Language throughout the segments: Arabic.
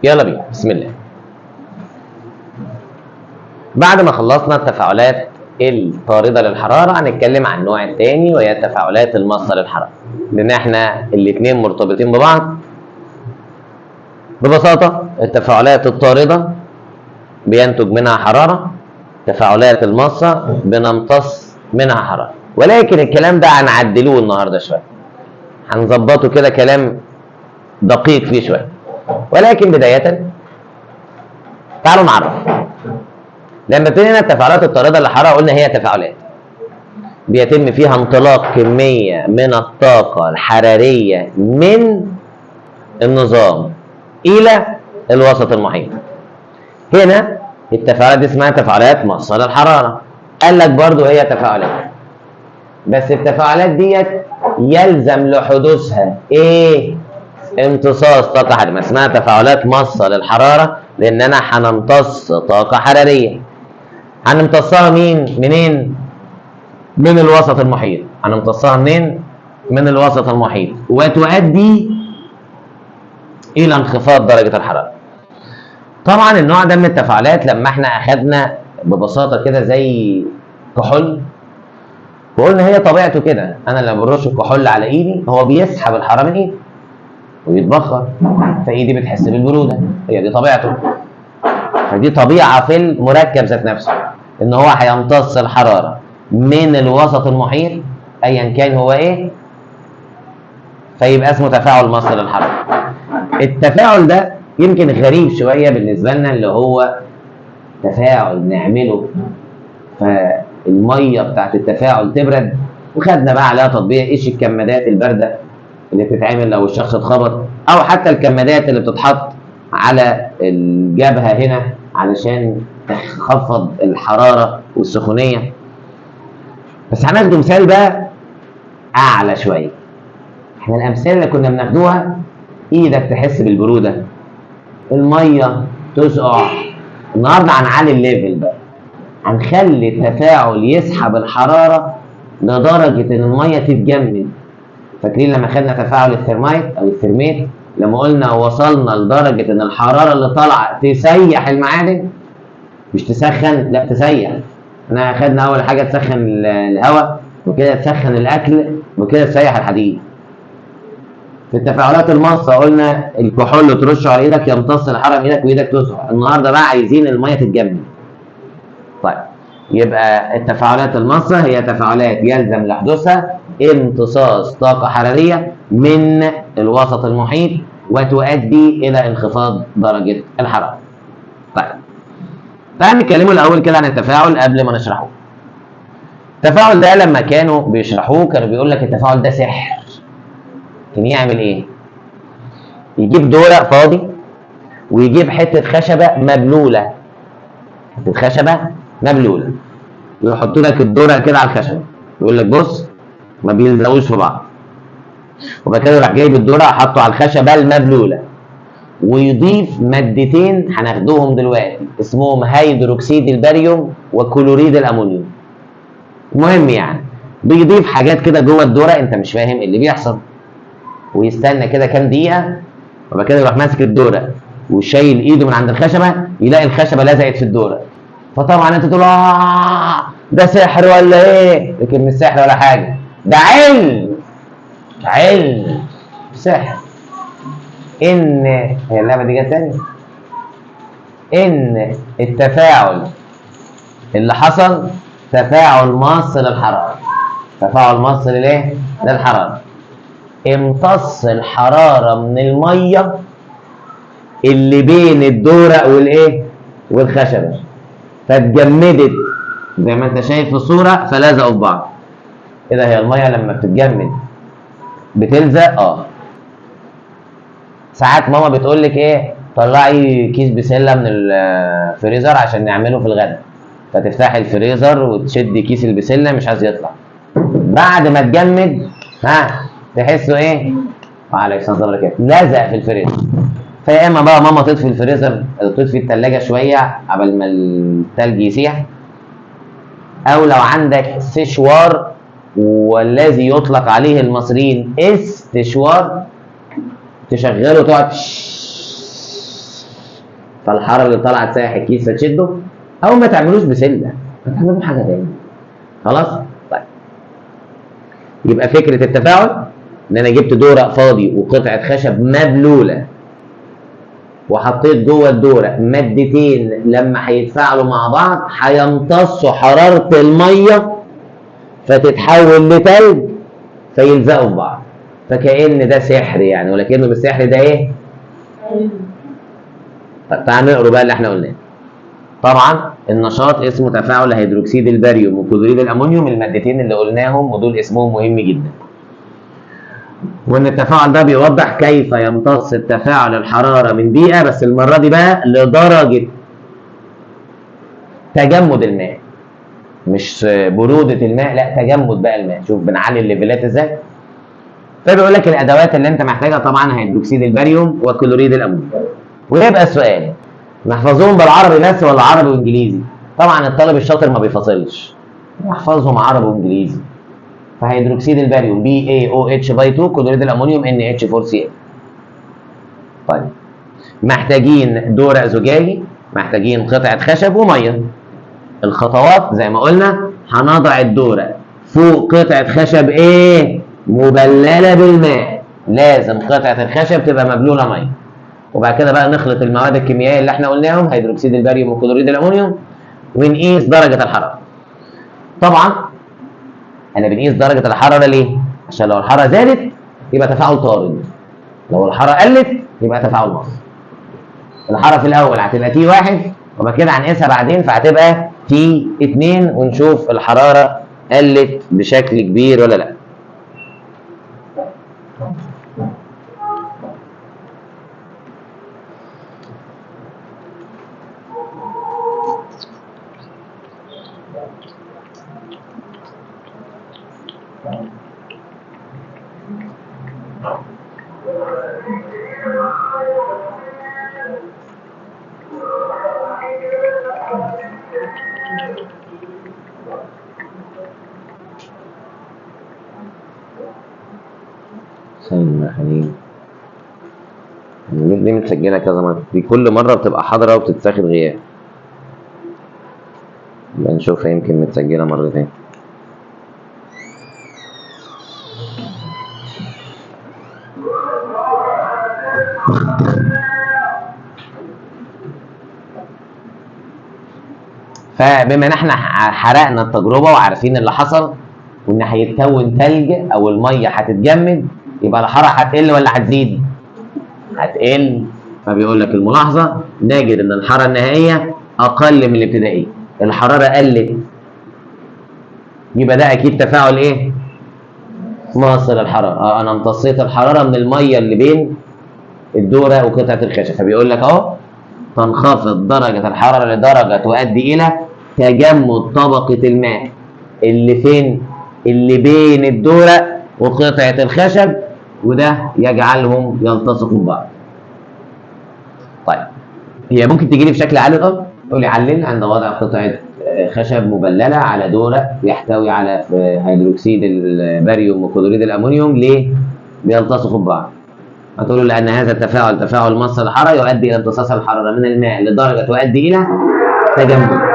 يلا بينا بسم الله. بعد ما خلصنا التفاعلات الطاردة للحرارة هنتكلم عن النوع الثاني وهي التفاعلات الماصة للحرارة، لأن احنا الاثنين مرتبطين ببعض. ببساطة التفاعلات الطاردة بينتج منها حرارة، التفاعلات الماصة بنمتص منها حرارة، ولكن الكلام ده هنعدلوه النهارده شوية، هنظبطه كده كلام دقيق فيه شوية. ولكن بداية تعالوا نعرف. لما ابتدينا التفاعلات الطاردة للحرارة قلنا هي تفاعلات بيتم فيها انطلاق كمية من الطاقة الحرارية من النظام إلى الوسط المحيط. هنا التفاعلات دي اسمها تفاعلات ماصة للحرارة. قال لك برضو هي تفاعلات، بس التفاعلات ديت يلزم لحدوثها ايه؟ امتصاص طاقة حرارية. اسمها تفاعلات ماصة للحرارة لأننا هنمتص طاقة حرارية. هنمتصها منين؟ من الوسط المحيط. هنمتصها منين؟ من الوسط المحيط، وتؤدي إلى انخفاض درجة الحرارة. طبعا النوع ده من التفاعلات لما احنا أخدنا ببساطة كده زي كحول وقلنا هي طبيعته كده، أنا لما برش الكحول على إيدي هو بيسحب الحرارة من إيدي ويتبخر، فايدي بتحس بالبروده، هي دي طبيعته. فدي طبيعه في المركب ذات نفسه، ان هو هيمتص الحراره من الوسط المحيط ايا كان هو ايه، فيبقى اسمه تفاعل ماصة للحراره. التفاعل ده يمكن غريب شويه بالنسبه لنا، اللي هو تفاعل نعمله فالميه بتاعت التفاعل تبرد، وخدنا بقى عليها تطبيق ايش الكمادات البارده اللي بتتعمل لو الشخص اتخبط، او حتى الكمادات اللي بتتحط على الجبهه هنا علشان تخفض الحراره والسخونيه. بس هناخد مثال بقى اعلى شويه. احنا الامثله اللي كنا بناخدوها ايدك تحس بالبروده، الميه تسقع. النهارده هنعلي الليفل بقى، هنخلي التفاعل يسحب الحراره لدرجه ان الميه تتجمد. فاكرين لما خدنا تفاعل الثرمايت او الثرميت، لما قلنا وصلنا لدرجه ان الحراره اللي طالعه تسيح المعادن، مش تسخن، لا تسيح. احنا خدنا اول حاجه تسخن الهواء، وكده تسخن الاكل، وكده تسيح الحديد. في التفاعلات الماصه قلنا الكحول ترشه على ايدك يمتص الحراره من ايدك وايدك تسقع. النهارده بقى عايزين الميه تتجمد. طيب يبقى التفاعلات الماصه هي تفاعلات يلزم لحدوثها امتصاص طاقة حرارية من الوسط المحيط وتؤدي إلى انخفاض درجة الحرارة. طيب تعالى نتكلموا الأول كده عن التفاعل قبل ما نشرحه. التفاعل ده لما كانوا بيشرحوه كانوا بيقول لك التفاعل ده سحر. كان يعمل إيه؟ يجيب دورق فاضي ويجيب حتة خشبة مبلولة. حتة خشبة مبلولة، ويحط لك الدورق كده على الخشبة، يقول لك بص ما بيلزقوش في بعض. وبعد كده راح جايب الدورق حطه على الخشبه المبلوله، ويضيف مادتين هناخدوهم دلوقتي اسمهم هيدروكسيد الباريوم وكلوريد الامونيوم. المهم يعني بيضيف حاجات كده جوه الدورق انت مش فاهم ايه اللي بيحصل، ويستنى كده كام دقيقه، وبعد كده يروح ماسك الدورق وشايل ايده من عند الخشبه، يلاقي الخشبه لزقت في الدورق. فطبعا انت تقول ده سحر ولا ايه؟ لكن مش سحر ولا حاجه، ده علم سحر. ان هي اللعبه دي جت تاني، ان التفاعل اللي حصل تفاعل ماص للحراره. تفاعل ماص للايه؟ للحراره. امتص الحراره من الميه اللي بين الدورق والايه؟ والخشبه، فاتجمدت زي ما انت شايف في الصوره، فلزقوا في بعض. كده هي الميه لما بتتجمد بتلزق. ساعات ماما بتقول لك ايه؟ طلعي كيس بسله من الفريزر عشان نعمله في الغداء، فتفتحي الفريزر وتشدي كيس البسله مش عايز يطلع. بعد ما تجمد تحسوا ايه؟ عليك السلام عليكم، لزق في الفريزر. فيا اما بقى ماما تطفي الفريزر، تطفي الثلاجه شويه قبل ما الثلج يسيح، او لو عندك سشوار والذي يطلق عليه المصريين استشوار، تشغله وتقعد فالحراره اللي طالعه تسيح الكيس فتشده، او ما تعملوش بسله، ما تعملوه حاجه تاني. خلاص؟ طيب يبقى فكره التفاعل ان انا جبت دورق فاضي وقطعه خشب مبلوله وحطيت جوه الدورق مادتين لما هيتفاعلوا مع بعض هيمتصوا حراره الميه فتتحول لتلج فيلزقوا في بعض، فكأن ده سحر يعني، ولكنه بالسحر ده ايه؟ طب تعال نقرا بقى اللي احنا قلناه. طبعا النشاط اسمه تفاعل هيدروكسيد الباريوم وكلوريد الامونيوم، المادتين اللي قلناهم ودول اسمهم مهم جدا. وان التفاعل ده بيوضح كيف يمتص التفاعل الحراره من بيئه، بس المره دي بقى لدرجه تجمد الماء، مش بروده الماء، لا تجمد بقى الماء. شوف بنعلي الليفلات ازاي. فبيقول لك الادوات اللي انت محتاجها طبعا هيدروكسيد الباريوم وكلوريد الامونيوم. ويبقى السؤال نحفظهم بالعربي بس ولا عربي وانجليزي؟ طبعا الطالب الشاطر ما بيفصلش، يحفظهم عربي وانجليزي. فهيدروكسيد الباريوم BaOH باي 2، كلوريد الامونيوم NH4Cl. طيب محتاجين دورق زجاجي، محتاجين قطعه خشب وميه. الخطوات زي ما قلنا، هنضع الدورق فوق قطعه خشب ايه؟ مبلله بالماء. لازم قطعه الخشب تبقى مبلوله ميه. وبعد كده بقى نخلط المواد الكيميائيه اللي احنا قلناهم، هيدروكسيد الباريوم وكلوريد الامونيوم، ونقيس درجه الحراره. طبعا انا بنقيس درجه الحراره ليه؟ عشان لو الحراره زادت يبقى تفاعل طارد، لو الحراره قلت يبقى تفاعل ناقص. الحراره في الاول هتبقى T1 وبعد كده هنقيسها بعدين فهتبقى T2 ونشوف الحراره قلت بشكل كبير ولا لا. دي متسجله كذا مره، دي كل مره بتبقى حاضره وبتتاخد غياب. نشوفها يمكن متسجله مرتين. فبما ان احنا حرقنا التجربه وعارفين اللي حصل وان هيتكون ثلج او الميه هتتجمد، يبقى الحراره هتقل ولا هتزيد؟ هتقل. فبيقول لك الملاحظه نجد ان الحراره النهائيه اقل من الابتدائيه، الحراره قلت، يبقى ده اكيد تفاعل ايه؟ ماصل الحراره. انا امتصيت الحراره من الميه اللي بين الدوره وقطعه الخشب. فبيقول لك اهو تنخفض درجه الحراره لدرجه تؤدي الى تجمد طبقه الماء اللي فين؟ اللي بين الدوره وقطعه الخشب، وده يجعلهم يلتصقوا ببعض. طيب هي ممكن تجي لي بشكل عالي الامر، تقول لي علل عند وضع قطعه خشب مبلله على دورق يحتوي على هيدروكسيد الباريوم وكلوريد الامونيوم، ليه بيلتصقوا ببعض؟ هتقول له لان هذا التفاعل تفاعل مص الحراره يؤدي الى امتصاص الحراره من الماء لدرجه تؤدي الى تجمد.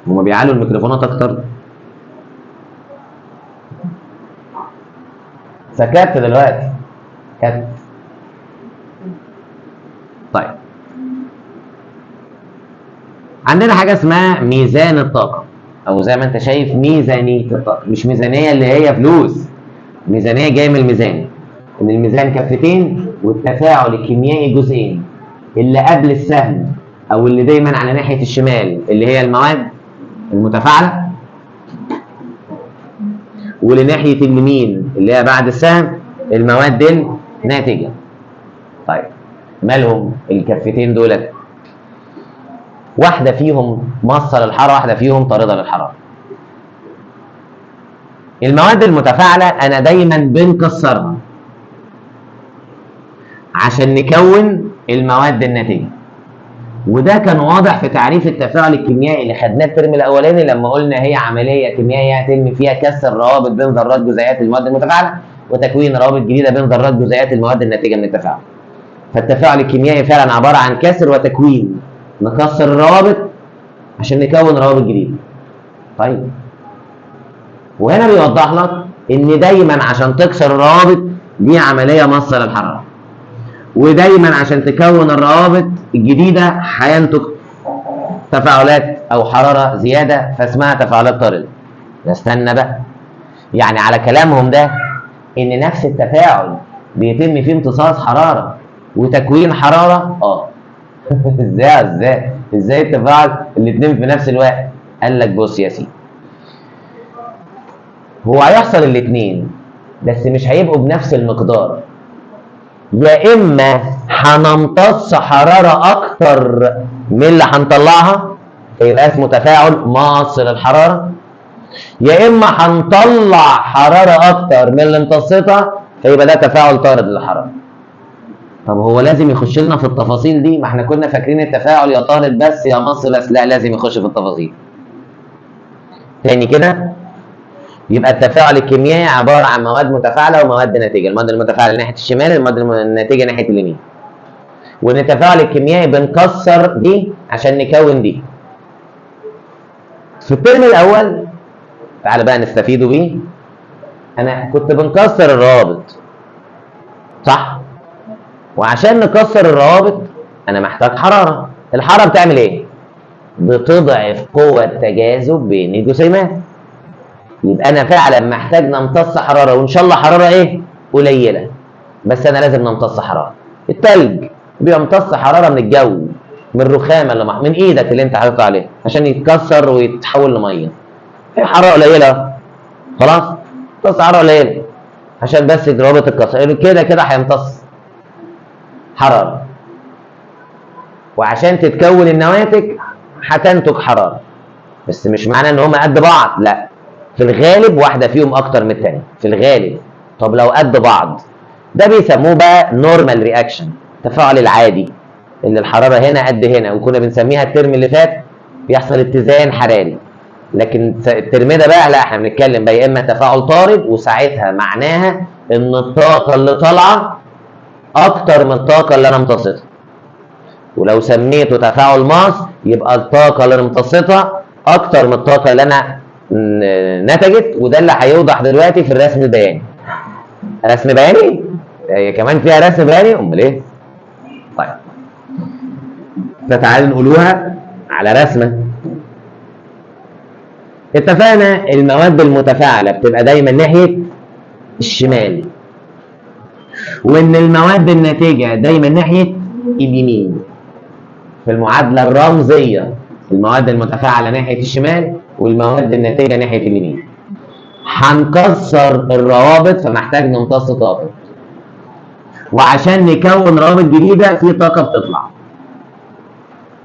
هما بيعلوا الميكروفونات اكتر. سكت دلوقتي كت. طيب عندنا حاجه اسمها ميزان الطاقه، او زي ما انت شايف ميزانيه الطاقه، مش ميزانيه اللي هي فلوس، ميزانيه جايه من الميزان، ان الميزان كفتين والتفاعل الكيميائي جزئين، اللي قبل السهم او اللي دايما على ناحيه الشمال اللي هي المواد المتفاعله، واللي ناحيه اليمين اللي هي بعد السهم المواد الناتجه. طيب مالهم الكفتين دولت؟ واحده فيهم موصل الحراره، واحده فيهم طارده للحراره. المواد المتفاعله انا دايما بنكسرها عشان نكون المواد الناتجه، وده كان واضح في تعريف التفاعل الكيميائي اللي خدناه الترم الاولاني لما قلنا هي عمليه كيميائيه يتم فيها كسر روابط بين ذرات جزيئات المواد المتفاعله وتكوين روابط جديده بين ذرات جزيئات المواد الناتجه من التفاعل. فالتفاعل الكيميائي فعلا عباره عن كسر وتكوين، نكسر الروابط عشان نكون روابط جديده. طيب وهنا بيوضح لك ان دايما عشان تكسر الروابط دي عمليه مصه للحراره، ودايما عشان تكون الروابط الجديده هينتج تفاعلات او حراره زياده فاسمها تفاعلات طارده. استنى بقى، يعني على كلامهم ده ان نفس التفاعل بيتم فيه امتصاص حراره وتكوين حراره؟ ازاي التفاعل الاثنين في نفس الوقت؟ قال لك بص يا سيدي، هو هيحصل الاثنين بس مش هيبقوا بنفس المقدار. يا اما هنمتص حراره اكتر من اللي هنطلعها فيبقى اسمه تفاعل ماص للحراره، يا اما هنطلع حراره اكتر من اللي امتصتها فيبقى ده تفاعل طارد للحراره. طب هو لازم يخش لنا في التفاصيل دي؟ ما احنا كنا فاكرين التفاعل يا طارد بس يا ماص بس. لا، لازم يخش في التفاصيل. تاني كده، يبقى التفاعل الكيميائي عباره عن مواد متفاعله ومواد ناتجه، المواد المتفاعله ناحيه الشمال، المواد الناتجه ناحيه اليمين. وان التفاعل الكيميائي بنكسر دي عشان نكون دي. في الترم الاول تعال بقى نستفيدوا بيه. انا كنت بنكسر الروابط صح؟ وعشان نكسر الروابط انا محتاج حراره. الحراره بتعمل ايه؟ بتضعف قوه التجاذب بين الجسيمات. يبقى انا فعلا محتاج نمتص حراره، وان شاء الله حراره ايه؟ قليله، بس انا لازم نمتص حراره. التلج بيمتص حراره من الجو، من الرخامه اللي من ايدك اللي انت حاطط عليه عشان يتكسر ويتحول لميه. في حراره قليله خلاص، امتص حراره قليله عشان بس الروابط تتكسر، كده هيمتص حراره. وعشان تتكون النواتج هتنتج حراره، بس مش معنى ان هما قد بعض، لا، في الغالب واحده فيهم اكتر من الثانيه في الغالب. طب لو قد بعض ده بيسموه بقى نورمال رياكشن، التفاعل العادي اللي الحراره هنا قد هنا، وكنا بنسميها الترم اللي فات بيحصل اتزان حراري. لكن الترم ده بقى لا، احنا بنتكلم بقى يا اما تفاعل طارد، وساعتها معناها ان الطاقه اللي طالعه اكتر من الطاقه اللي انا امتصيتها. ولو سميته تفاعل ماس يبقى الطاقه اللي انا امتصيتها اكتر من الطاقه اللي انا نتجت. وده اللي هيوضح دلوقتي في الرسم البياني. رسم بياني؟ هي كمان فيها رسم بياني؟ امال ايه؟ طيب فتعالوا نقولوها على رسمه. اتفقنا المواد المتفاعله بتبقى دايما ناحيه الشمال، وان المواد الناتجه دايما ناحيه اليمين. في المعادله الرمزيه المواد المتفاعله ناحيه الشمال والمواد الناتجه ناحيه اليمين. هنكسر الروابط فمحتاج نمتص طاقه، وعشان نكون روابط جديده في طاقه بتطلع.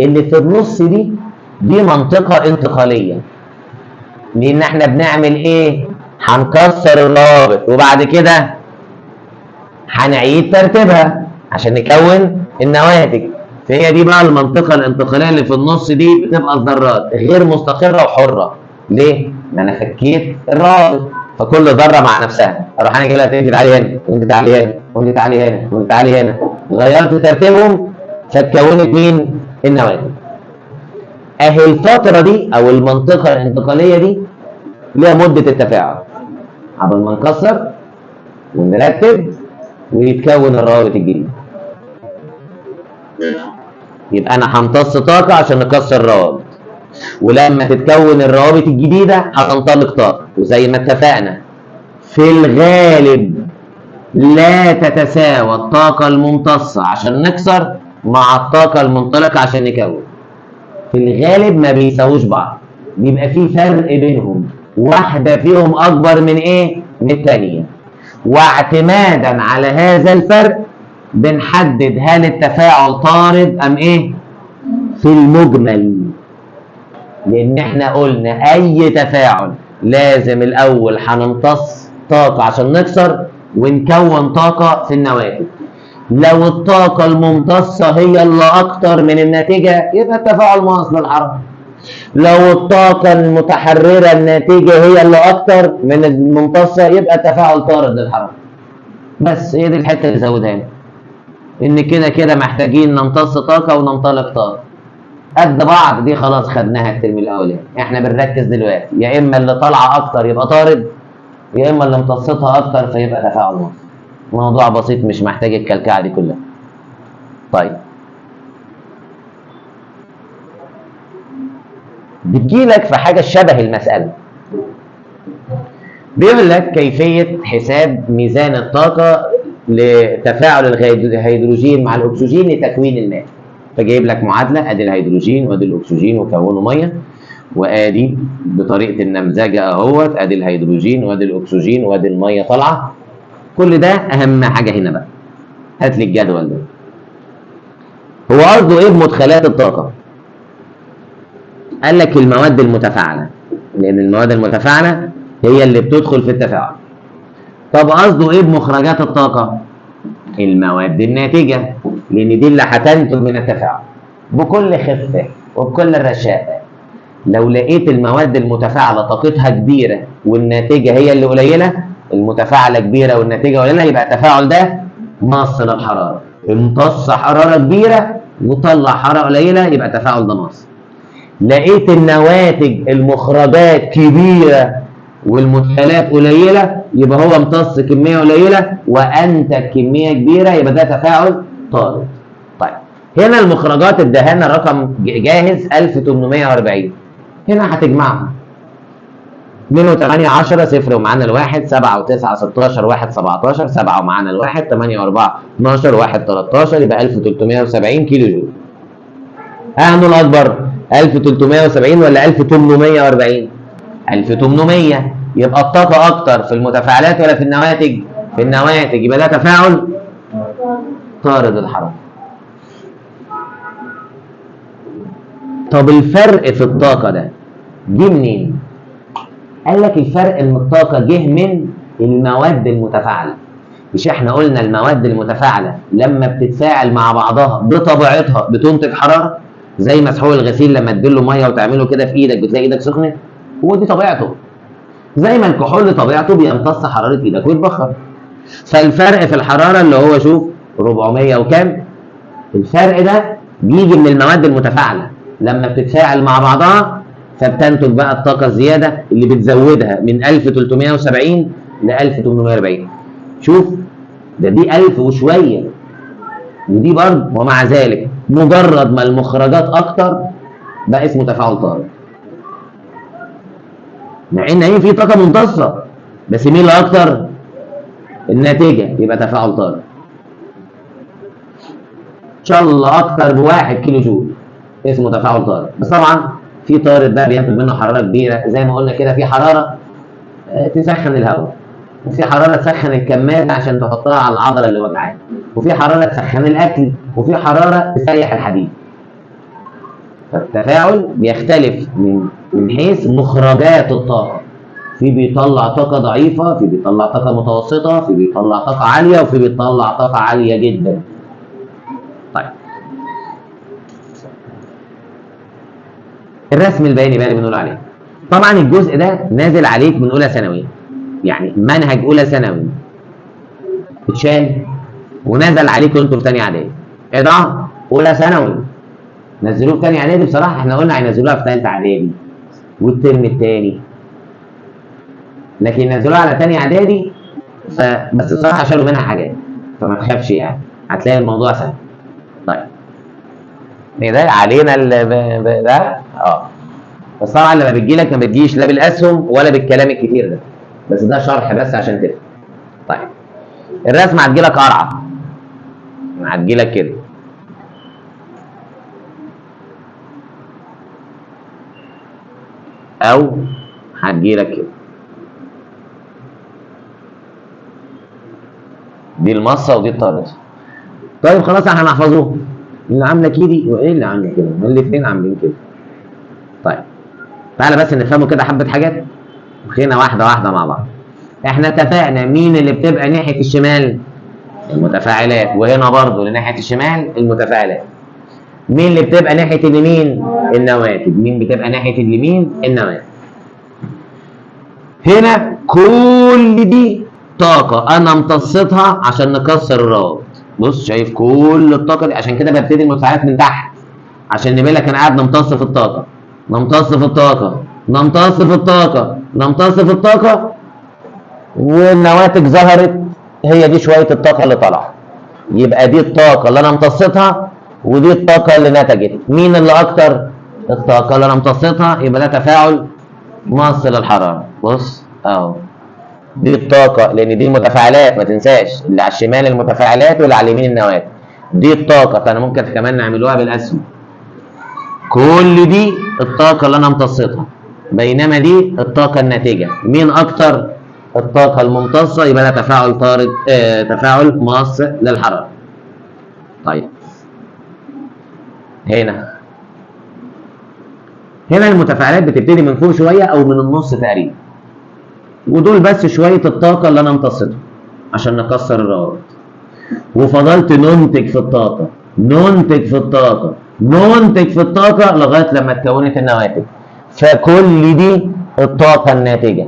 اللي في النص دي منطقه انتقاليه، لان احنا بنعمل ايه؟ هنكسر الروابط وبعد كده هنعيد ترتيبها عشان نكون النواتج. فهي دي بقى المنطقه الانتقاليه اللي في النص دي، بتبقى الذرات غير مستقره وحره. ليه؟ ما انا فكيت الروابط، فكل ذره مع نفسها. اروح انا كده انت تعالي هنا وانت تعالي هنا وانت تعالي هنا وانت تعالي هنا، غيرت ترتيبهم فاتكونت مين؟ النواتج. اهي الفتره دي او المنطقه الانتقاليه دي ليها مده التفاعل قبل ما نكسر ونرتب ويتكون الروابط الجديده. يبقى انا همتص طاقه عشان نكسر الروابط، ولما تتكون الروابط الجديده هتنطلق طاقه. وزي ما اتفقنا في الغالب لا تتساوى الطاقه الممتصه عشان نكسر مع الطاقه المنطلقه عشان نكون. في الغالب ما بيساووش بعض، بيبقى في فرق بينهم، واحده فيهم اكبر من ايه؟ من الثانيه. واعتمادا على هذا الفرق بنحدد هل التفاعل طارد ام ايه؟ في المجمل. لان احنا قلنا اي تفاعل لازم الاول هنمتص طاقه عشان نكسر ونكون طاقه في النواتج. لو الطاقه الممتصه هي اللي اكتر من الناتجه يبقى التفاعل ماس للحراره. لو الطاقه المتحرره الناتجه هي اللي اكتر من الممتصه يبقى التفاعل طارد للحراره. بس هي دي الحته اللي زودها هنا. ان كده كده محتاجين نمتص طاقه وننطلق طاقه قد بعض، دي خلاص خدناها الترم الاولاني. احنا بنركز دلوقتي يا اما اللي طالعه اكتر يبقى طارد، يا اما اللي امتصتها اكتر فيبقى تفاعل نص. موضوع بسيط مش محتاج الكلكعه دي كلها. طيب بتجيلك في حاجه شبه المساله، بيقول لك كيفيه حساب ميزان الطاقه لتفاعل الهيدروجين مع الاكسجين لتكوين الماء. فجايب لك معادله، ادي الهيدروجين وادي الاكسجين وكونوا ميه، وادي بطريقه النمذجه اهوت، ادي الهيدروجين وادي الاكسجين وادي الميه طالعه. كل ده اهم حاجه هنا بقى. هات لي الجدول ده. هو قصده ايه بمدخلات الطاقه؟ قال لك المواد المتفاعله، لان المواد المتفاعله هي اللي بتدخل في التفاعل. طب قصده ايه بمخرجات الطاقه؟ المواد الناتجه، لان دي اللي هتنتج من التفاعل. بكل خفه وبكل الرشاقه، لو لقيت المواد المتفاعله طاقتها كبيره والناتجه هي اللي قليله، المتفاعله كبيره والناتجه قليله، يبقى التفاعل ده نص للحراره. امتص حراره كبيره وطلع حراره قليله، يبقى التفاعل ده نص. لقيت النواتج المخرجات كبيره والمدخلات قليله، يبقى هو امتص كميه قليله وانتج كميه كبيره، يبقى ده تفاعل طارد. طيب هنا المخرجات اداها رقم جاهز 1840. هنا هتجمعهم 2 و8 10 0 ومعانا الواحد، 7 و9 16 1 17 7 ومعانا الواحد، 8 و4 12 1 13، يبقى 1370 كيلو جول. أنه الأكبر 1370 ولا 1840؟ 1800. يبقى الطاقة أكتر في المتفاعلات ولا في النواتج؟ في النواتج، يبقى ده تفاعل طارد الحرارة. طب الفرق في الطاقة ده جه منين؟ قال لك الفرق ان الطاقة جه من المواد المتفاعلة. مش احنا قلنا المواد المتفاعلة لما بتتفاعل مع بعضها بطبيعتها بتنتج حرارة؟ زي مسحوق الغسيل لما تديله ميه وتعمله كده في ايدك بتلاقي ايدك سخنه، هو دي طبيعته. زي ما الكحول طبيعته بيمتص حراره ايدك ويتبخر. فالفرق في الحراره اللي هو شوف 400 وكام، الفرق ده بيجي من المواد المتفاعله لما بتتفاعل مع بعضها، فبتنتج بقى الطاقه الزياده اللي بتزودها من 1370 ل 1840. شوف ده دي 1000 وشويه ودي برضه، ومع ذلك مجرد ما المخرجات اكتر بقى اسمه تفاعل طارد. مع ان هي في طاقه ممتصه بس مين اللي اكتر؟ الناتجه، يبقى تفاعل طارد. ان شاء الله اكتر ب1 كيلو جول اسمه تفاعل طارد. بس طبعا في طارد بقى بينتج منه حراره كبيره، زي ما قلنا كده، في حراره تسخن الهواء، وفي حراره تسخن الكمامه عشان تحطها على العضله اللي وجعاك، وفي حراره تسخن الاكل، وفي حراره تسيح الحديد. فالتفاعل بيختلف من حيث مخرجات الطاقه. في بيطلع طاقه ضعيفه، في بيطلع طاقه متوسطه، في بيطلع طاقه عاليه، وفي بيطلع طاقه عاليه جدا. طيب الرسم البياني بقى اللي بنقول عليه، طبعا الجزء ده نازل عليك من اولى ثانوي، يعني منهج اولى ثانوي اتشال ونزل عليكم انتوا في ثانيه اعدادي. ايه ده؟ اولى ثانوي نزلوه في ثانيه اعدادي. بصراحه احنا قلنا هينزلوها في ثالثه اعدادي والترم الثاني، لكن نزلوها على ثانيه اعدادي. بس بصراحه شالوا منها حاجات، فما تخافش يعني، هتلاقي الموضوع سهل. طيب ايه ده علينا ده؟ بس طبعا لما بتجيلك ما بتجيش لا بالاسهم ولا بالكلام الكتير ده، بس ده شرح بس عشان تفهم. طيب الرسمه هتجيلك قرعه، هتجيلك كده، او هتجيلك كده، دي المصه ودي الطارده. طيب خلاص احنا هنحفظوه. اللي عامله كده وايه اللي عامله كده، الاثنين عاملين كده. طيب تعالى بس نفهموا كده حبه حاجات خلينا واحده واحده مع بعض. احنا اتفقنا مين اللي بتبقى ناحيه الشمال؟ المتفاعلات، وهنا برضو لناحيه الشمال المتفاعلات. مين اللي بتبقى ناحيه اليمين؟ النواتج. مين بتبقى ناحيه اليمين؟ النواتج. هنا كل دي طاقه انا امتصتها عشان نكسر الروابط، بص شايف كل الطاقه دي، عشان كده ببتدي المتفاعلات من تحت، عشان نبقى لك انا قاعد نمتص في الطاقه، نمتص في الطاقه، نمتص في الطاقه، نمتص في الطاقه، والنواتج ظهرت. هي دي شويه الطاقه اللي طالعه. يبقى دي الطاقه اللي انا امتصيتها، ودي الطاقه اللي نتجت. مين اللي اكتر؟ الطاقه اللي انا امتصيتها. يبقى ده تفاعل مص للحراره. بص اهو، دي الطاقه، لان دي المتفاعلات ما تنساش، اللي على الشمال المتفاعلات واللي على اليمين النواتج. دي الطاقه، فانا ممكن كمان نعملوها بالاسهم. كل دي الطاقه اللي انا امتصيتها، بينما دي الطاقه الناتجه. مين اكتر؟ الطاقه الممتصه. يبقى ده تفاعل طارد، تفاعل مص للحراره. طيب هنا المتفاعلات بتبتدي من فوق شويه او من النص تقريبا، ودول بس شويه الطاقه اللي انا امتصيتها عشان نكسر الروابط. وفضلت ننتج في الطاقه، ننتج في الطاقه، ننتج في الطاقه لغايه لما اتكونت النواتج. فكل دي الطاقه الناتجه،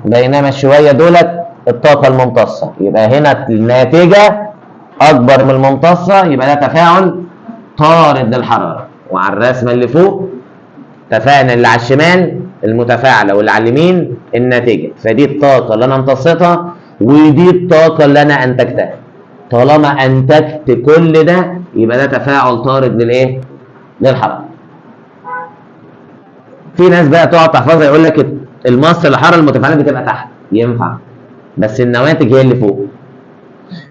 بينما شويه دولت الطاقه الممتصه. يبقى هنا الناتجه اكبر من الممتصه، يبقى ده تفاعل طارد للحراره. وعلى الرسمه اللي فوق اتفقنا اللي على الشمال المتفاعله واللي على اليمين الناتجه. فدي الطاقه اللي انا امتصيتها، ودي الطاقه اللي انا انتجتها. طالما انتجت كل ده يبقى ده تفاعل طارد للايه؟ للحراره. في ناس بقى تقعد تحفظها يقول لك المص للحراره المتفاعلات بتبقى تحت. ينفع، بس النواتج هي اللي فوق،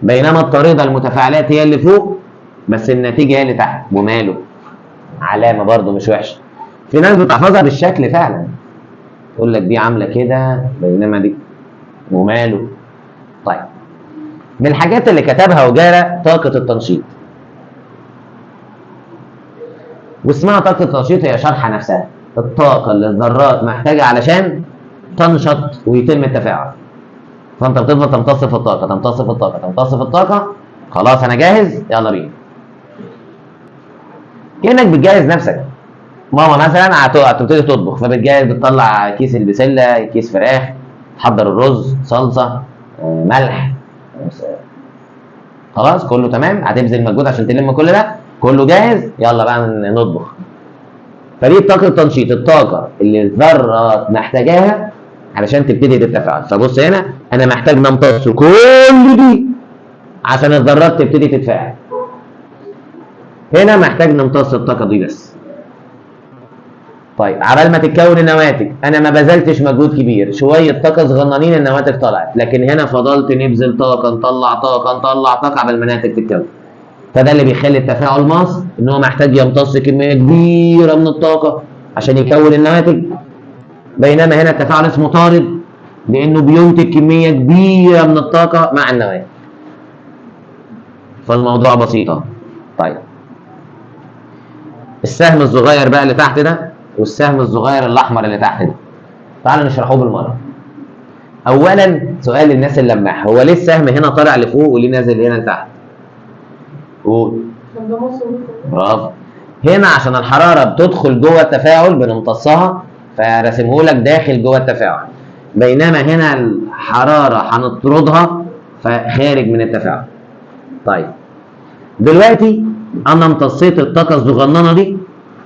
بينما الطارده المتفاعلات هي اللي فوق بس النتيجه هي اللي تحت. وماله، علامه برضو مش وحشه. في ناس بتحفظها بالشكل فعلا، تقول لك دي عامله كده بينما دي، وماله. طيب من الحاجات اللي كتبها وجارة طاقه التنشيط، واسمها طاقه التنشيط، هي شرحه نفسها، الطاقه اللي الذرات محتاجه علشان تنشط ويتم التفاعل. فانت بتفضل تمتص في الطاقه، تمتص في الطاقه، تمتص في الطاقه. خلاص انا جاهز، يلا بينا. كانك بتجهز نفسك. ماما مثلا هتبتدي تطبخ، فبتجهز، بتطلع كيس البسله، كيس فراخ، تحضر الرز، صلصه، ملح، خلاص كله تمام. هتبذل مجهود عشان تلم كل ده، كله جاهز، يلا بقى نطبخ. فدي طاقه التنشيط، الطاقه اللي الذرات محتاجاها علشان تبتدي تتفاعل. فبص هنا انا محتاج نمتص كل دي عشان الذرات تبتدي تتفاعل. هنا محتاج نمتص الطاقه دي بس. طيب عبال ما تتكون النواتج انا ما بذلتش مجهود كبير، شويه طاقه صغننين النواتج طلعت، لكن هنا فضلت نبذل طاقه، نطلع طاقه، نطلع طاقه عبال ما الناتج تتكون. فده اللي بيخلي التفاعل ماس ان هو محتاج يمتص كميه كبيره من الطاقه عشان يكون النواتج، بينما هنا التفاعل اسمه طارد لانه بينتج كميه كبيره من الطاقه مع النواتج. فالموضوع بسيط. طيب السهم الصغير بقى اللي تحت ده والسهم الصغير الاحمر اللي تحت ده، تعالوا نشرحوه بالمره. اولا سؤال الناس اللماح، هو ليه السهم هنا طالع لفوق وليه نازل هنا لتحت؟ قول. برافو. هنا عشان الحراره بتدخل جوه التفاعل بنمتصها، فرسمه لك داخل جوه التفاعل، بينما هنا الحراره هنطردها فخارج من التفاعل. طيب دلوقتي انا امتصيت الطاقه الصغننه دي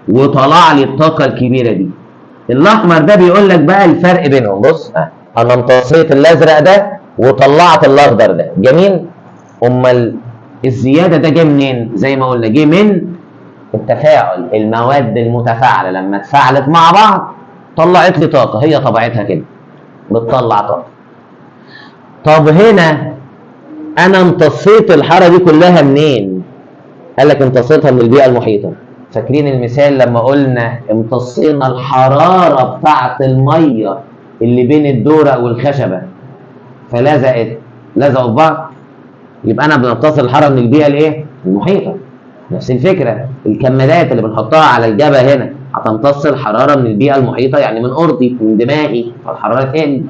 وطلع لي الطاقه الكبيره دي. الاحمر ده بيقول لك بقى الفرق بينهم. بص انا امتصيت الازرق ده وطلعت الاخضر ده، جميل. امال الزياده ده جه منين؟ زي ما قلنا جه من التفاعل. المواد المتفاعله لما اتفاعلت مع بعض طلعت لي طاقه، هي طبيعتها كده بتطلع طاقه. طب هنا انا امتصيت الحراره دي كلها منين؟ قال لك امتصيتها من البيئه المحيطه. فاكرين المثال لما قلنا امتصينا الحراره بتاعه الميه اللي بين الدورق والخشبه لزقوا في بعض؟ يبقى انا بنمتص الحراره من البيئه الايه؟ المحيطه. نفس الفكره، الكمادات اللي بنحطها على الجبهه هنا هتمتص الحراره من البيئه المحيطه، يعني من قرطي، من دماغي، فالحراره تقل.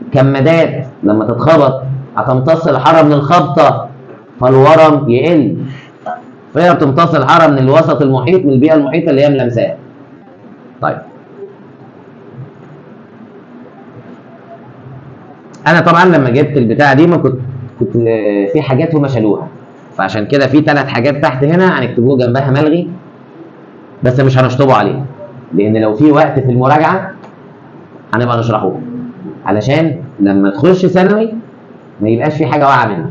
الكمادات لما تتخبط هتمتص الحراره من الخبطه فالورم يقل. فهي بتمتص الحراره من الوسط المحيط، من البيئه المحيطه اللي هي ملامساها. طيب انا طبعا لما جبت البتاعه دي ما كنت في حاجات هم شالوها، فعشان كده في 3 حاجات تحت هنا هنكتبوه جنبها ملغي، بس مش هنشطبه عليه، لان لو في وقت في المراجعه هنبقى نشرحه علشان لما تخش ثانوي ما يبقاش في حاجه واقعه منها.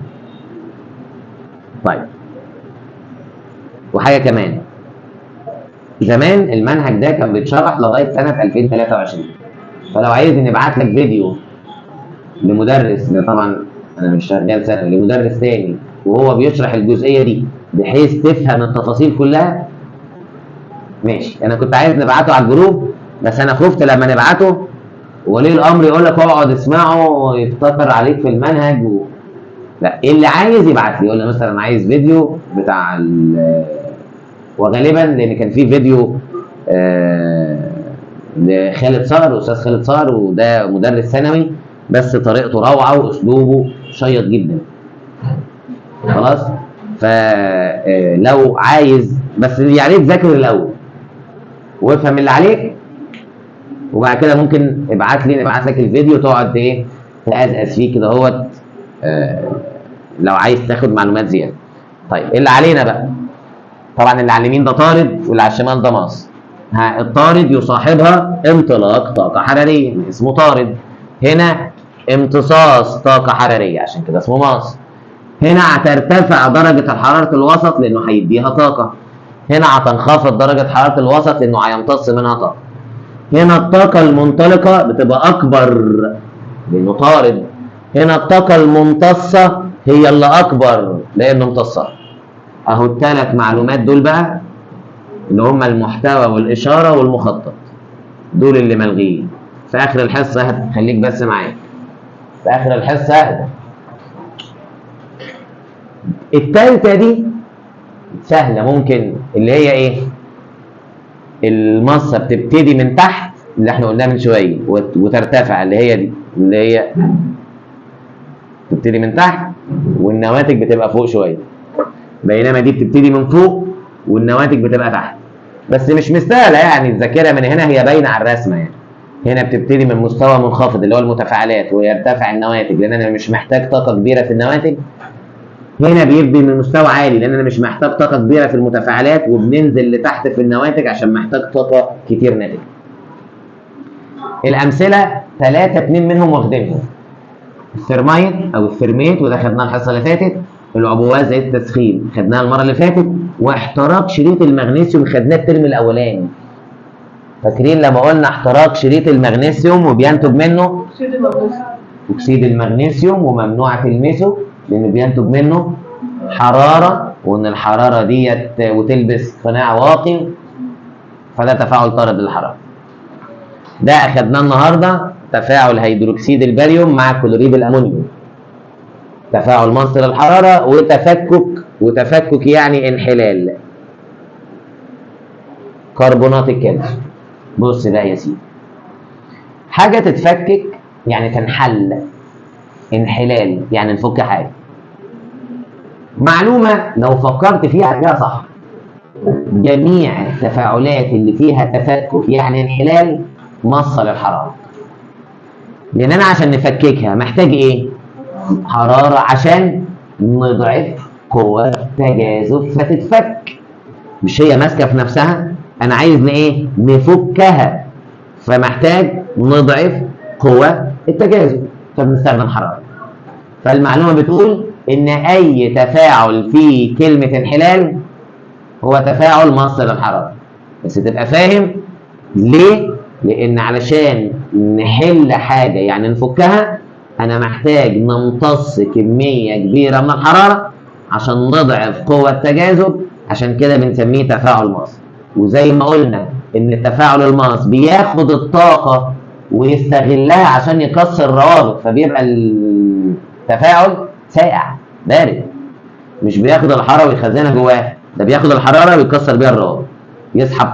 طيب، وحاجه كمان، زمان المنهج ده كان بيتشرح لغايه سنه 2023، فلو عايز نبعت لك فيديو لمدرس، ده طبعا انا مش شغال ثانوي، لمدرس تاني وهو بيشرح الجزئيه دي بحيث تفهم التفاصيل كلها، ماشي. انا كنت عايز نبعته على الجروب، بس انا خفت لما نبعته ولي الامر يقول لك اقعد اسمعه ويفتكر عليك في المنهج لا، اللي عايز يبعت لي يقول لي مثلا انا عايز فيديو بتاع وغالبا لان كان في فيديو لخالد صقر، استاذ خالد صقر، وده مدرس ثانوي بس طريقته روعه واسلوبه شيق جدا. خلاص، فلو عايز، بس اللي عليك ذاكر الاول وافهم اللي عليك، وبعد كده ممكن ابعت لي نبعت لك الفيديو تقعد ايه تقزقز فيه كده اهوت، لو عايز تاخد معلومات زياده. طيب، اللي علينا بقى، طبعا اللي على اليمين ده طارد واللي على الشمال ده ماس. الطارد يصاحبها انطلاق طاقه حراريه اسمه طارد، هنا امتصاص طاقه حراريه عشان كده اسمه ماس. هنا هترتفع درجه حراره الوسط لانه هيديها طاقه، هنا هتنخفض درجه حراره الوسط لانه هيمتص منها طاقه. هنا الطاقه المنطلقه بتبقى اكبر لانه طارد، هنا الطاقه الممتصه هي اللي اكبر لانه امتصها. اهو ال3 معلومات دول بقى اللي هم المحتوى والاشاره والمخطط، دول اللي ملغيين. في اخر الحصه خليك بس معايا، في اخر الحصه التالتة دي سهله، ممكن اللي هي ايه، المصه بتبتدي من تحت اللي احنا قلناه من شويه وترتفع، اللي هي دي اللي هي بتبتدي من تحت والنواتج بتبقى فوق شويه، بينما دي بتبتدي من فوق والنواتج بتبقى تحت. بس مش مستاهله يعني الذاكره من هنا، هي باينه على الرسمه يعني. هنا بتبتدي من مستوى منخفض اللي هو المتفاعلات ويرتفع النواتج لان انا مش محتاج طاقه كبيره في النواتج. هنا بيبدي من مستوى عالي لان انا مش محتاج طاقه كبيره في المتفاعلات، وبننزل لتحت في النواتج عشان محتاج طاقه كتير ناتج. الامثله 3 2 منهم واخدينهم، الثرمايت او الثرميت وده خدناه الحصه اللي فاتت، العبوات زي التسخين خدناها المره اللي فاتت، واحتراق شريط المغنيسيوم خدناه الترم الاولاني. فاكرين لما قلنا احتراق شريط المغنيسيوم وبينتج منه اكسيد المغنيسيوم وممنوع تلمسه لانه بينتج منه حراره، وان الحراره ديت وتلبس قناع واقي، فده تفاعل طارد للحراره. ده اخدناه النهارده، تفاعل هيدروكسيد الباريوم مع كلوريد الامونيوم، تفاعل مصدر الحراره وتفكك يعني انحلال كربونات الكالسيوم. بص بقى يا سيدي، حاجه تتفكك يعني تنحل، انحلال يعني نفك حاجه. معلومه لو فكرت فيها هتلاقيها صح، جميع التفاعلات اللي فيها تفكك يعني انحلال مصة للحراره، لان انا عشان نفككها محتاج ايه؟ حراره عشان نضعف قوة تجاذب فتتفك، مش هي ماسكه في نفسها، انا عايز ايه؟ نفكها، فمحتاج نضعف قوة التجاذب فبنستخدم حراره. فالمعلومه بتقول ان اي تفاعل فيه كلمه انحلال هو تفاعل مصدر للحراره، بس تبقى فاهم ليه؟ لان علشان نحل حاجه يعني نفكها انا محتاج نمتص كميه كبيره من الحراره عشان نضعف قوه التجاذب، عشان كده بنسميه تفاعل ماس. وزي ما قلنا ان التفاعل الماس بياخد الطاقه ويستغلها عشان يكسر روابط، فبيبقى التفاعل ساقع بارد، مش بياخد الحراره ويخزنها جواه، ده بياخد الحراره ويكسر بيها الروابط، يسحب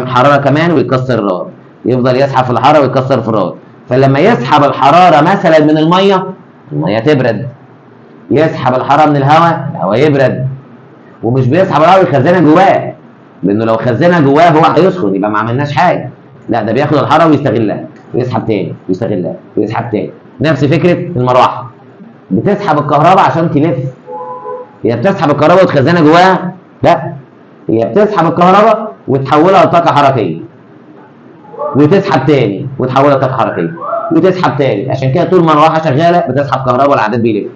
حراره كمان ويكسر الروابط، يفضل يسحب في الحراره ويكسر في الروابط. فلما يسحب الحراره مثلا من الميه تبرد، يسحب الحراره من الهواء يبرد، ومش بيسحب الهواء ويخزنها جواه، لانه لو خزنها جواه هو هيسخن يبقى ما عملناش حاجه. لا، ده بياخد الحراره ويستغلها ويسحب تاني ويستغلها ويسحب تاني. نفس فكره المروحه، بتسحب الكهرباء عشان تلف هي بتسحب الكهرباء وتخزنها جواها؟ لا، هي بتسحب الكهرباء وتحولها لطاقه حركيه، وتسحب تاني وتحولها لطاقه حركيه، وتسحب تاني. عشان كده طول ما المروحه شغاله بتسحب كهرباء والعداد بيلف،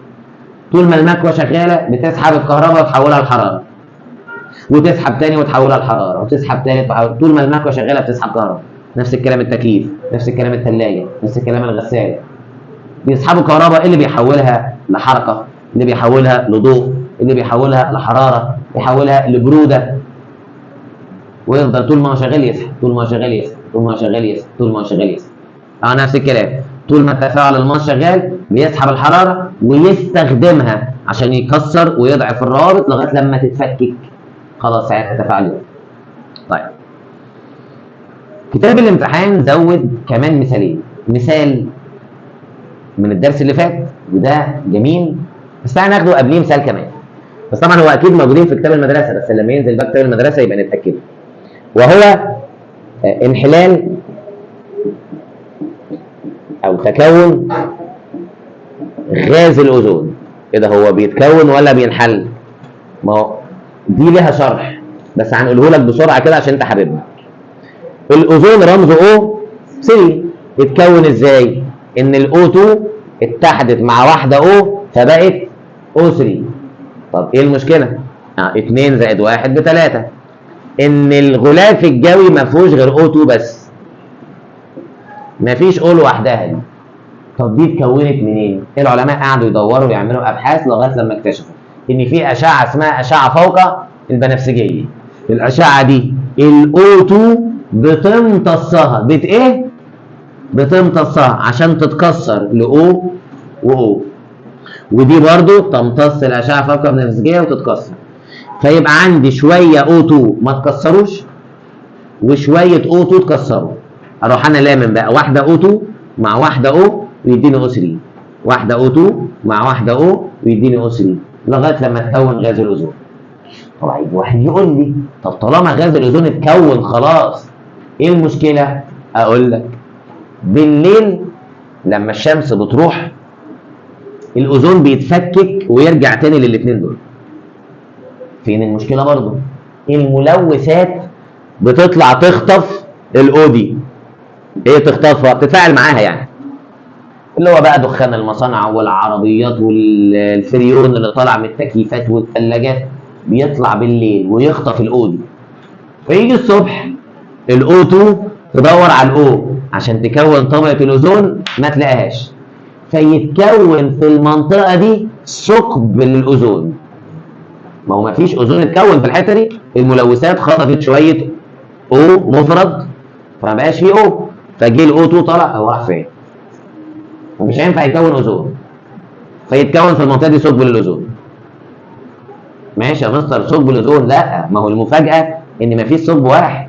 طول ما المكوه شغاله بتسحب الكهرباء وتحولها لحراره، وتسحب تاني وتحولها لحراره، وتسحب تاني وتحولها. طول ما المكوه شغاله بتسحب كهرباء. نفس الكلام التكييف، نفس الكلام الثلاجه، نفس الكلام الغساله، بيسحبوا كهرباء اللي بيحولها لحركه، اللي بيحولها لضوء، اللي بيحولها لحراره، بيحولها لبروده، ويفضل طول ما هو شغال يسحب، طول ما هو شغال يسحب، طول ما هو شغال يسحب، طول ما هو شغال يسحب. نفس الكلام، طول ما التفاعل الماس شغال بيسحب الحراره ويستخدمها عشان يكسر ويضعف الروابط لغايه لما تتفكك، خلاص ساعتها التفاعل يقف. طيب، كتاب الامتحان زود كمان مثالين. مثال من الدرس اللي فات وده جميل، بس تعالى ناخده قبليه مثال كمان. بس طبعا هو اكيد موجودين في كتاب المدرسه، بس لما ينزل بقى كتاب المدرسه يبقى نتاكد. وهو انحلال او تكون غاز الاوزون. ايه ده، هو بيتكون ولا بينحل؟ ما هو دي لها شرح بس هنقوله لك بسرعه كده عشان انت حاببها. الاوزون رمزه او 3. اتكون ازاي؟ ان الاو 2 اتحدت مع واحده او فبقت او 3. طب ايه المشكله؟ 2 زائد 1 ب3. ان الغلاف الجوي ما فيهوش غير او 2 بس، ما فيش او لوحدها دي. طب دي اتكونت منين؟ العلماء قعدوا يدوروا ويعملوا ابحاث لغايه لما اكتشفوا ان في اشعه اسمها اشعه فوق البنفسجيه. الاشعه دي الاو 2 بتمتصها ايه؟ بتمتصها عشان تتكسر لاو واو، ودي برضو تمتص الاشعه فوق البنفسجيه وتتكسر. فيبقى عندي شويه او 2 ما تكسروش وشويه او 2 تكسروا. اروح انا لامم بقى واحده او 2 مع واحده او ويديني او 3، واحده او 2 مع واحده او ويديني او 3 لغايه لما تكون غاز الاوزون. طبعا واحد يقول لي طب طالما غاز الاوزون اتكون خلاص ايه المشكله؟ اقول لك بالليل لما الشمس بتروح الاوزون بيتفكك ويرجع تاني للاثنين دول. فين المشكله برضه؟ الملوثات بتطلع تخطف الاو دي. ايه تخطفها؟ بتتفاعل معاها يعني، اللي هو بقى دخان المصانع والعربيات والفريون اللي طالع من التكييفات والثلاجات بيطلع بالليل ويخطف الاو دي، فيجي الصبح الاو 2 تدور على الاو عشان تكون طبقه الاوزون ما تلاقيهاش، فيتكون في المنطقه دي ثقب للاوزون. ما هو ما فيش اوزون اتكون في الحته دي، الملوثات خطفت شويه او مفرد فما بقاش فيه او، فجه الاو 2 طلع هو راح فين؟ ومش هينفع يكون اوزون، فيتكون في المنطقه دي ثقب للاوزون. ماشي يا مستر ثقب الاوزون؟ لا، ما هو المفاجاه ان ما فيش ثقب واحد،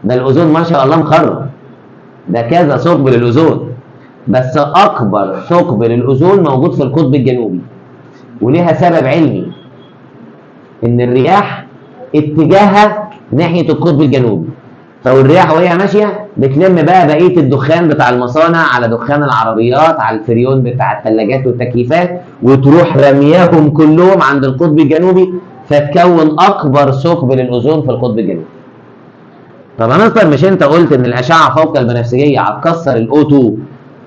ده الاوزون ما شاء الله مخرب، ده كذا ثقب للاوزون، بس اكبر ثقب للاوزون موجود في القطب الجنوبي، وليها سبب علمي ان الرياح اتجاهها ناحيه القطب الجنوبي، فالرياح وهي ماشيه بتلم بقى بقيه الدخان بتاع المصانع على دخان العربيات على الفريون بتاع الثلاجات والتكييفات وتروح رمياهم كلهم عند القطب الجنوبي فتكون اكبر ثقب للاوزون في القطب الجنوبي. طب يا مستر مش انت قلت ان الاشعه فوق البنفسجيه هتكسر الاو 2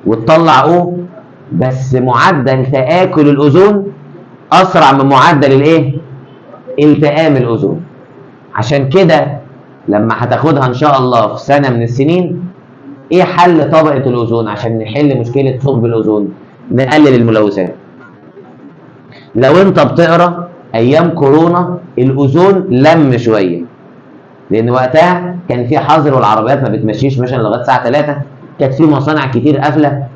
وتطلع او، بس معدل تآكل الاوزون اسرع من معدل الايه؟ التئام الاوزون. عشان كده لما هتاخدها ان شاء الله في سنه من السنين، ايه حل طبقه الاوزون عشان نحل مشكله ثقب الاوزون؟ نقلل الملوثات. لو انت بتقرا ايام كورونا الاوزون لم شويه، لان وقتها كان في حظر والعربيات ما بتمشيش مثلا لغايه الساعه 3، كانت في مصانع كتير قافله،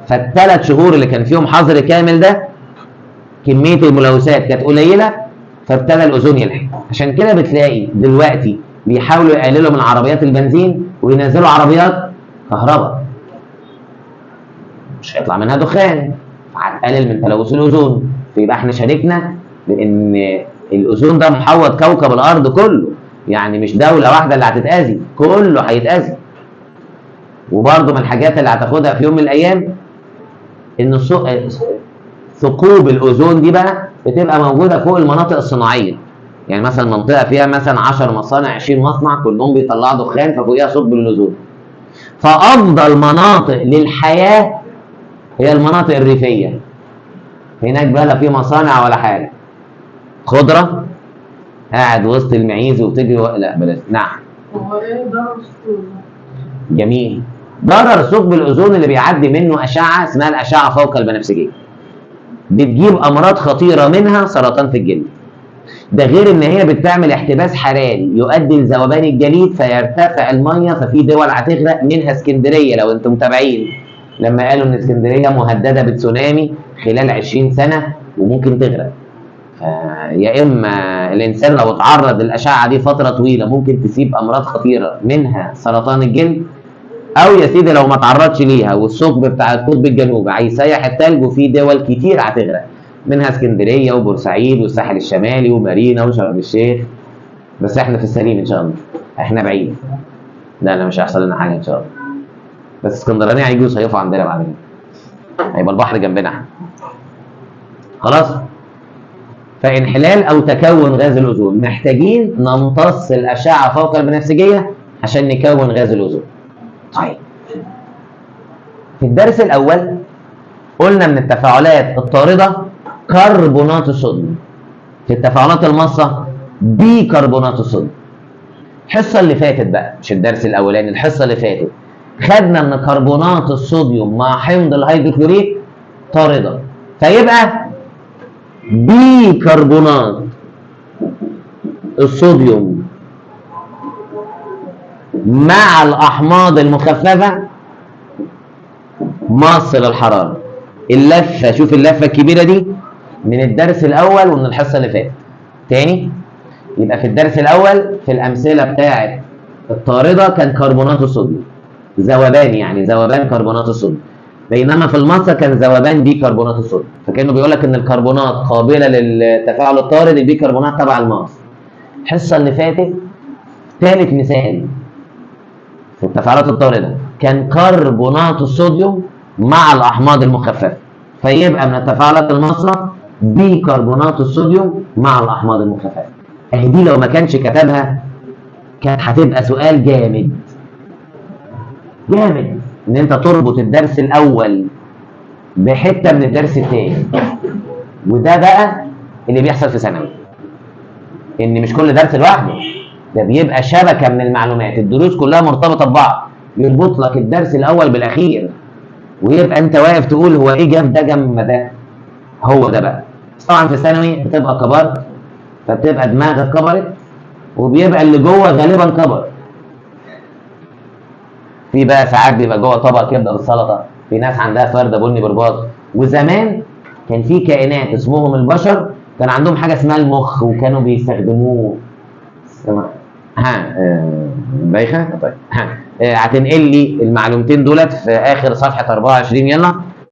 فالثلاث شهور اللي كان فيهم حظر كامل ده كميه الملوثات كانت قليله، فابتدى الاوزون يلحق. عشان كده بتلاقي دلوقتي بيحاولوا يقللوا من عربيات البنزين وينزلوا عربيات كهرباء، مش هيطلع منها دخان، هتقلل من تلوث الاوزون. فيبقى احنا شاركنا لان الاوزون ده محوط كوكب الارض كله، يعني مش دوله واحده اللي هتتاذي، كله هيتاذي. وبرضه من الحاجات اللي هتاخدها في يوم من الايام ان ثقوب الاوزون دي بقى بتبقى موجوده فوق المناطق الصناعيه. يعني مثلا منطقه فيها مثلا 10 مصانع 20 مصنع كلهم بيطلعوا دخان ففوقيها ثقب الاوزون. فافضل مناطق للحياه هي المناطق الريفيه. هناك بقى لا في مصانع ولا حاجه، خضره، قاعد وسط المعيز وبتجري لا بلاش. نعم. هو ايه ضرر الصوت؟ جميل. ضرر ثقب الاوزون اللي بيعدي منه اشعه اسمها الاشعه فوق البنفسجيه، بتجيب امراض خطيره منها سرطان في الجلد. ده غير ان هي بتعمل احتباس حراري يؤدي لذوبان الجليد فيرتفع الميه، ففي دول هتغرق منها اسكندريه لو انتم متابعين لما قالوا ان اسكندريه مهدده بتسونامي خلال 20 سنه وممكن تغرق. يا اما الانسان لو اتعرض للاشعه دي فتره طويله ممكن تسيب امراض خطيره منها سرطان الجلد، او يا سيدي لو ما تعرضش ليها والثقب بتاع القطب الجنوبي هيسيح التلج وفي دول كتير هتغرق منها اسكندريه وبورسعيد والساحل الشمالي ومارينا وشرم الشيخ. بس احنا في السليم ان شاء الله، احنا بعيد، لا مش هيحصل لنا حاجه ان شاء الله. بس اسكندرانيه هيجوا يصيفوا عندنا بعدين، هيبقى البحر جنبنا خلاص. فانحلال او تكون غاز الاوزون محتاجين نمتص الاشعه فوق البنفسجيه عشان نكون غاز الاوزون. طيب في الدرس الاول قلنا من التفاعلات الطارده كربونات الصوديوم، في التفاعلات الماصه بيكربونات الصوديوم. الحصه اللي فاتت بقى مش الدرس الاولاني، الحصه اللي فاتت خدنا ان كربونات الصوديوم مع حمض الهيدروكلوريك طارده، فيبقى بيكربونات الصوديوم مع الاحماض المخففه ماص للحراره. اللفه، شوف اللفه الكبيره دي من الدرس الاول ومن الحصه اللي فاتت. تاني يبقى في الدرس الاول في الامثله بتاعه الطارده كان كربونات الصوديوم ذوبان، يعني ذوبان كربونات الصوديوم، بينما في الماصه كان ذوبان بيكربونات الصوديوم. فكانه بيقول لك ان الكربونات قابله للتفاعل الطارد، البيكربونات تبع الماص. الحصه اللي فاتت ثالث مثال في التفاعلات الطارده كان كربونات الصوديوم مع الاحماض المخففه، فيبقى من التفاعلات الماصه بيكربونات الصوديوم مع الاحماض المخففه. اهي دي لو ما كانش كتبها كانت هتبقى سؤال جامد جامد، ان انت تربط الدرس الاول بحته من الدرس الثاني. وده بقى اللي بيحصل في ثانوي، ان مش كل درس لوحده، ده بيبقى شبكه من المعلومات، الدروس كلها مرتبطه ببعض، يربط لك الدرس الاول بالاخير، ويبقى انت واقف تقول هو ايه جاب ده جنب ده. هو ده بقى. طبعا في ثانوي بتبقى كبرت، فبتبقى دماغك كبرت، وبيبقى اللي جوه غالبا كبر. في بقى ساعات بيبقى جوه طبق كبده بالسلطه، في ناس عندها فرده بني برباط. وزمان كان في كائنات اسمهم البشر كان عندهم حاجه اسمها المخ وكانوا بيستخدموه. بايخه؟ طيب هتنقل لي المعلومتين دولت في اخر صفحه 24 يلا.